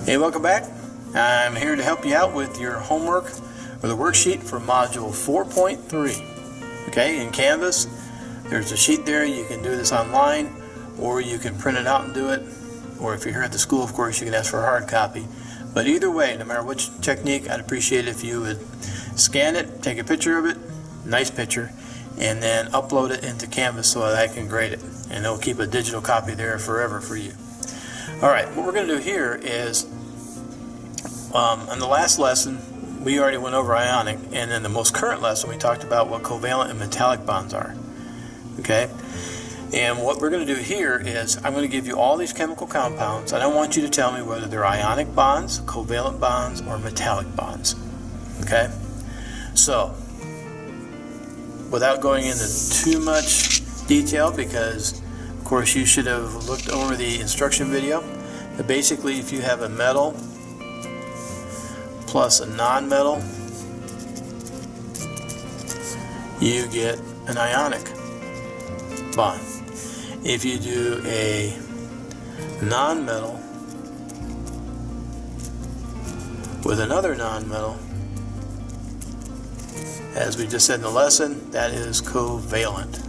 Hey, welcome back. I'm here to help you out with your homework or the worksheet for module 4.3. Okay, in Canvas, there's a sheet there. You can do this online, or you can print it out and do it. Or if you're here at the school, of course, you can ask for a hard copy. But either way, no matter which technique, I'd appreciate it if you would scan it, take a picture of it, nice picture, and then upload it into Canvas so that I can grade it. And it'll keep a digital copy there forever for you. All right, what we're going to do here is, on the last lesson, we already went over ionic, and in the most current lesson, we talked about what covalent and metallic bonds are. Okay? And what we're going to do here is, I'm going to give you all these chemical compounds, and I want you to tell me whether they're ionic bonds, covalent bonds, or metallic bonds. Okay? So, without going into too much detail, because of course you should have looked over the instruction video, but basically if you have a metal plus a non-metal, you get an ionic bond. If you do a non-metal with another non-metal, as we just said in the lesson, that is covalent.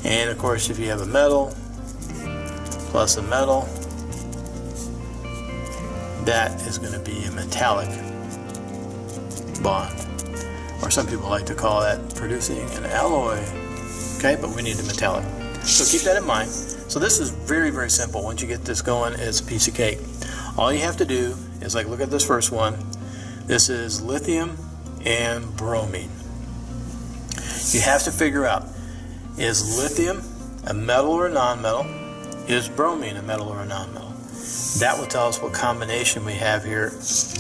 And of course, if you have a metal plus a metal, that is going to be a metallic bond. Or some people like to call that producing an alloy. Okay, but we need a metallic. So keep that in mind. So this is very, very simple. Once you get this going, it's a piece of cake. All you have to do is, like, look at this first one. This is lithium and bromine. You have to figure out, is lithium a metal or a non-metal? Is bromine a metal or a non-metal? That will tell us what combination we have here.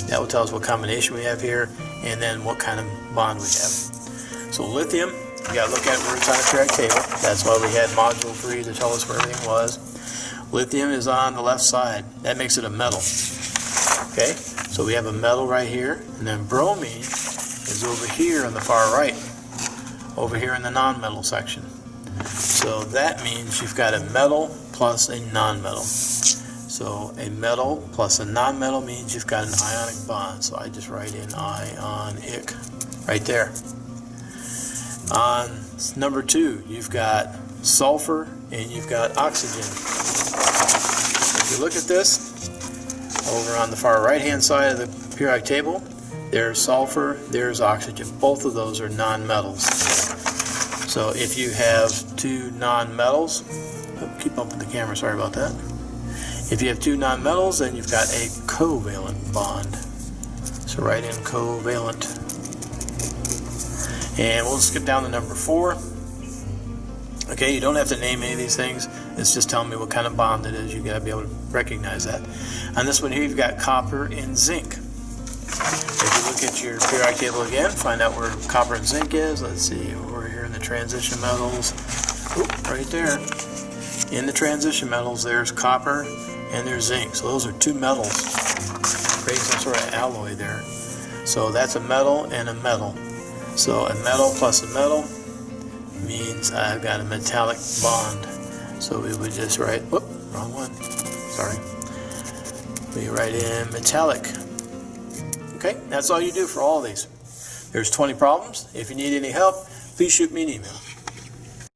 That will tell us what combination we have here, and then what kind of bond we have. So lithium, you got to look at where it's on the periodic table. That's why we had module 3 to tell us where everything was. Lithium is on the left side. That makes it a metal. Okay, so we have a metal right here, and then bromine is over here on the far right, over here in the non-metal section. So that means you've got a metal plus a non-metal. So a metal plus a non-metal means you've got an ionic bond. So I just write in ionic right there. On number 2, you've got sulfur and you've got oxygen. If you look at this, over on the far right-hand side of the periodic table, there's sulfur, there's oxygen. Both of those are non-metals. So if you have two non-metals, keep bumping the camera, sorry about that. If you have two non-metals, then you've got a covalent bond. So write in covalent. And we'll skip down to number 4. Okay, you don't have to name any of these things. It's just telling me what kind of bond it is. You got to be able to recognize that. On this one here, you've got copper and zinc. If you look at your periodic table again, find out where copper and zinc is. Let's see, over here in the transition metals. Oop, right there. In the transition metals, there's copper and there's zinc. So those are two metals, creating some sort of alloy there. So that's a metal and a metal. So a metal plus a metal means I've got a metallic bond. So we would just write, whoop, wrong one, sorry. We write in metallic. Okay, that's all you do for all of these. There's 20 problems. If you need any help, please shoot me an email.